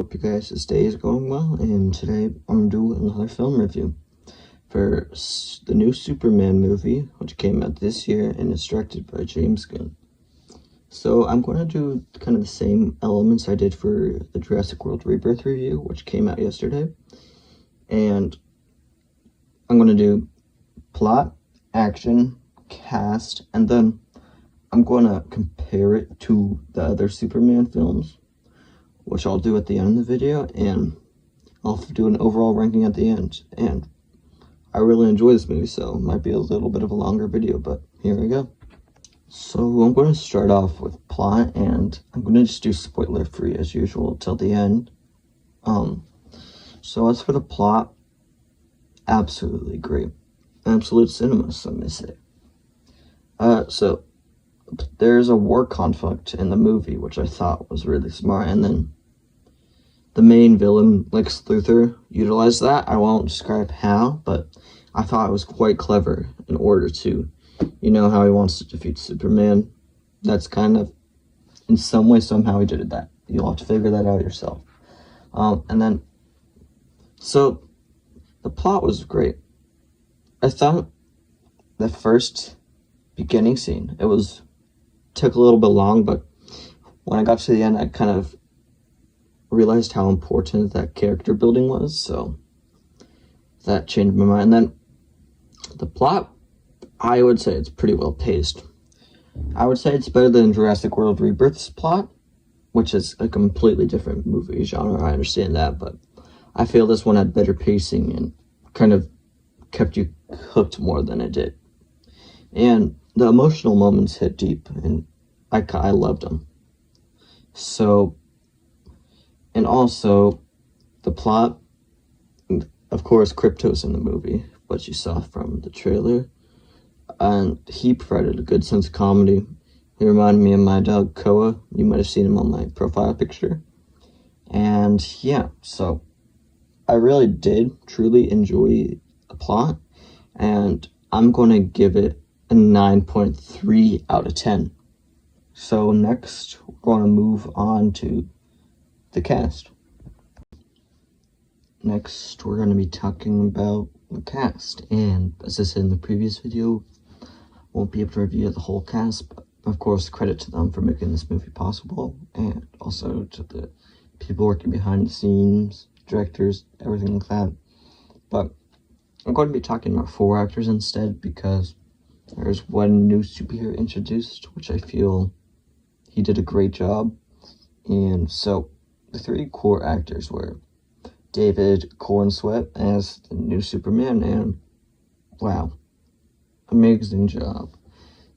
Hope you guys this day is going well, and today I'm doing another film review for the new Superman movie, which came out this year and is directed by James Gunn. So I'm going to do kind of the same elements I did for the Jurassic World Rebirth review, which came out yesterday. And I'm going to do plot, action, cast, and then I'm going to compare it to the other Superman films, which I'll do at the end of the video, and I'll do an overall ranking at the end. And I really enjoy this movie, so it might be a little bit of a longer video, but here we go. So I'm going to start off with plot, and I'm going to just do spoiler free as usual till the end. So as for the plot, absolutely great. Absolute cinema, some may say. So there's a war conflict in the movie, which I thought was really smart, and then the main villain, Lex Luthor, utilized that. I won't describe how, but I thought it was quite clever in order to, how he wants to defeat Superman. That's kind of, in some way, somehow he did that. You'll have to figure that out yourself. So the plot was great. I thought the first beginning scene, took a little bit long, but when I got to the end, I kind of realized how important that character building was, so that changed my mind. And then the plot, I would say it's pretty well paced. I would say it's better than Jurassic World Rebirth's plot, which is a completely different movie genre. I understand that, but I feel this one had better pacing and kind of kept you hooked more than it did. And the emotional moments hit deep, and I loved them. So, and also, the plot, of course, Krypto's in the movie, what you saw from the trailer, and he provided a good sense of comedy. He reminded me of my dog, Koa. You might have seen him on my profile picture. And yeah, so I really did truly enjoy the plot, and I'm going to give it a 9.3 out of 10. So next, we're going to move on to the cast. Next, we're going to be talking about the cast, and as I said in the previous video, won't be able to review the whole cast, but of course, credit to them for making this movie possible, and also to the people working behind the scenes, directors, everything like that. But I'm going to be talking about 4 actors instead, because there's one new superhero introduced, which I feel he did a great job. And so the 3 core actors were David Corenswet as the new Superman, and wow, amazing job.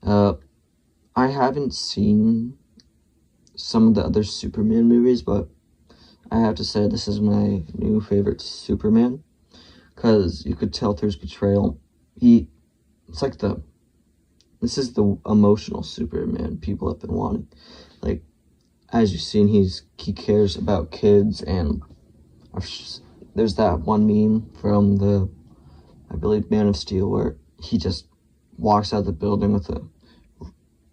I haven't seen some of the other Superman movies, but I have to say this is my new favorite Superman, because you could tell through his portrayal, this is the emotional Superman people have been wanting. Like, as you've seen, he cares about kids, and there's that one meme from I believe, Man of Steel, where he just walks out of the building with a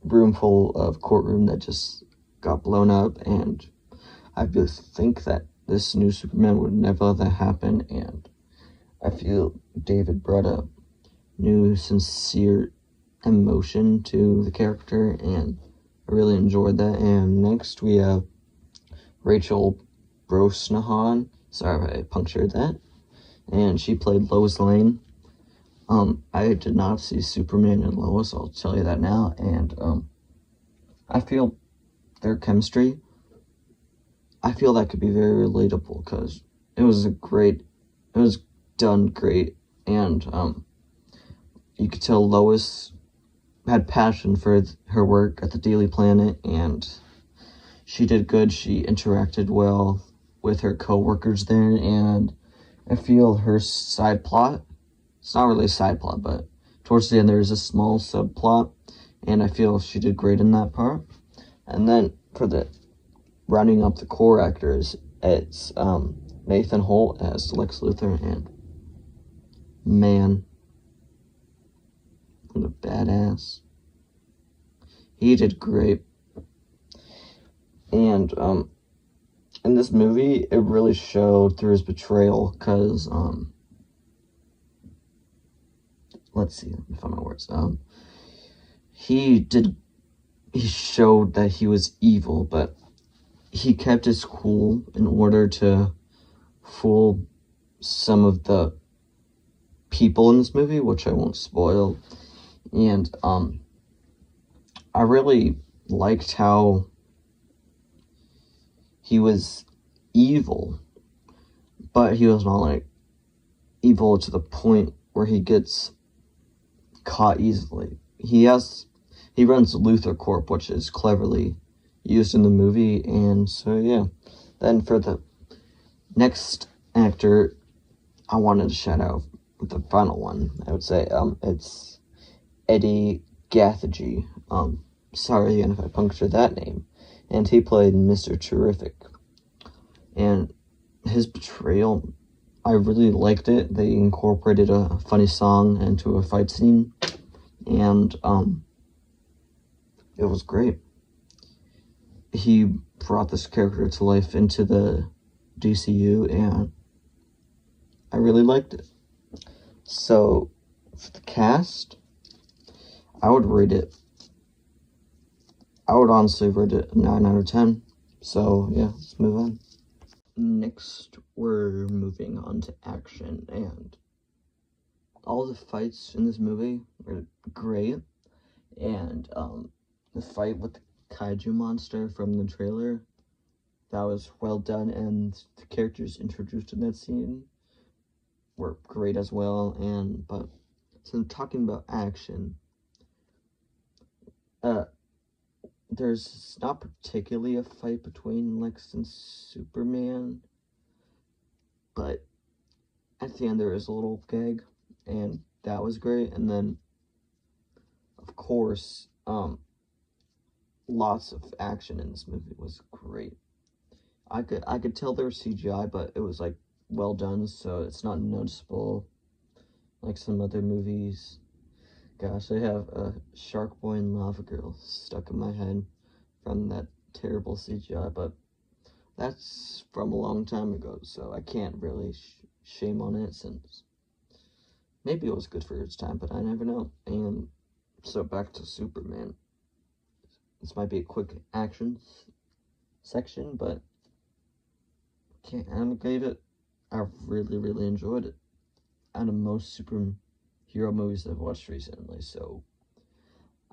room full of courtroom that just got blown up, and I just think that this new Superman would never let that happen, and I feel David brought a new, sincere emotion to the character, and I really enjoyed that. And next we have Rachel Brosnahan. Sorry if I punctured that. And she played Lois Lane. I did not see Superman and Lois, I'll tell you that now, and I feel their chemistry, I feel that could be very relatable, because it was done great, and you could tell Lois had passion for her work at the Daily Planet, and she did good. She interacted well with her co-workers there, and I feel her side plot, it's not really a side plot, but towards the end there is a small subplot, and I feel she did great in that part. And then for the rounding up the core actors, it's Nathan Holt as Lex Luthor, and man, what a badass. He did great. And in this movie, it really showed through his betrayal, because, let's see, let me find my words. He showed that he was evil, but he kept his cool in order to fool some of the people in this movie, which I won't spoil. And I really liked how he was evil, but he was not like evil to the point where he gets caught easily. He runs Luthor Corp, which is cleverly used in the movie, and so yeah. Then for the next actor, I wanted to shout out the final one. I would say it's Eddie Gathegi. Sorry again if I punctured that name. And he played Mr. Terrific. And his portrayal, I really liked it. They incorporated a funny song into a fight scene, and it was great. He brought this character to life into the DCU, and I really liked it. So, for the cast, I would honestly rate it a 9 out of 10. So, yeah, let's move on. Next, we're moving on to action, and all the fights in this movie were great, and the fight with the kaiju monster from the trailer, that was well done, and the characters introduced in that scene were great as well. But since I'm talking about action, there's not particularly a fight between Lex and Superman, but at the end there is a little gag, and that was great. And then, of course, lots of action in this movie was great. I could tell there was CGI, but it was like well done, so it's not noticeable like some other movies. Gosh, I have a Shark Boy and Lava Girl stuck in my head from that terrible CGI, but that's from a long time ago, so I can't really shame on it, since maybe it was good for its time, but I never know. And so back to Superman. This might be a quick action section, but I really, really enjoyed it. Out of most superhero movies I've watched recently, so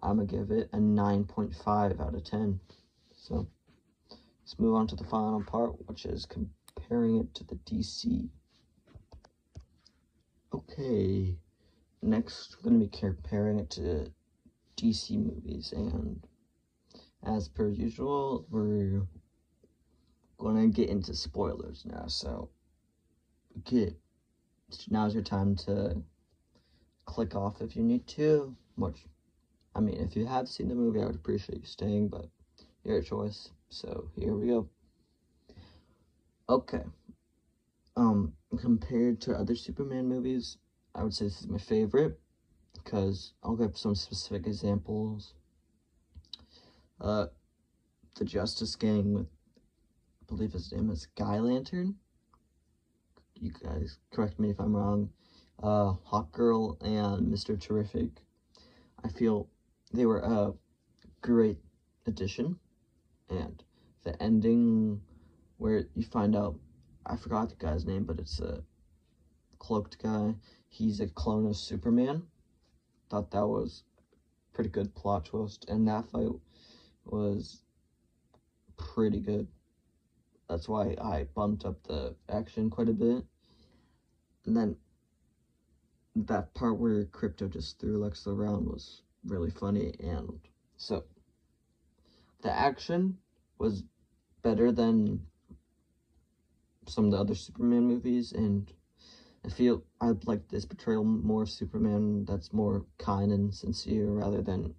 I'm gonna give it a 9.5 out of 10. So let's move on to the final part, which is comparing it to the DC. Okay, next we're gonna be comparing it to DC movies, and as per usual, we're gonna get into spoilers now. So now's your time to click off if you need to, which, I mean, if you have seen the movie, I would appreciate you staying, but your choice. So here we go. Okay. Compared to other Superman movies, I would say this is my favorite, because I'll give some specific examples. The Justice Gang with, I believe his name is Guy Lantern. You guys correct me if I'm wrong. Hawkgirl and Mr. Terrific. I feel they were a great addition, and the ending where you find out, I forgot the guy's name, but it's a cloaked guy. He's a clone of Superman. Thought that was pretty good plot twist, and that fight was pretty good. That's why I bumped up the action quite a bit. And then that part where Crypto just threw Lex around was really funny, and so the action was better than some of the other Superman movies, and I feel I'd like this portrayal more of Superman that's more kind and sincere, rather than,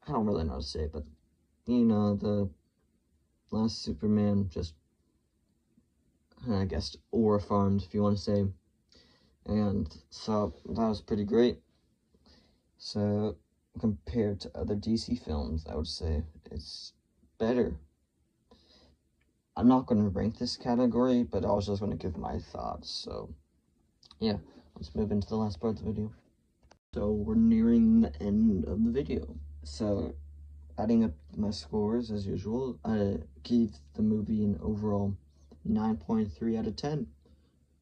I don't really know how to say it, but the last Superman just, I guess, aura farmed, if you want to say. And so that was pretty great. So compared to other DC films, I would say it's better. I'm not going to rank this category, but I was just going to give my thoughts. So, yeah, let's move into the last part of the video. So, we're nearing the end of the video. So, adding up my scores as usual, I gave the movie an overall 9.3 out of 10.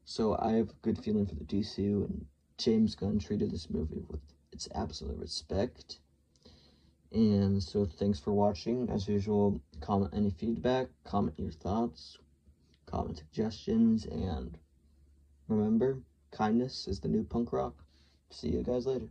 So, I have a good feeling for the DCU, and James Gunn treated this movie with its absolute respect. And so thanks for watching. As usual, comment any feedback, comment your thoughts, comment suggestions, and remember, kindness is the new punk rock. See you guys later.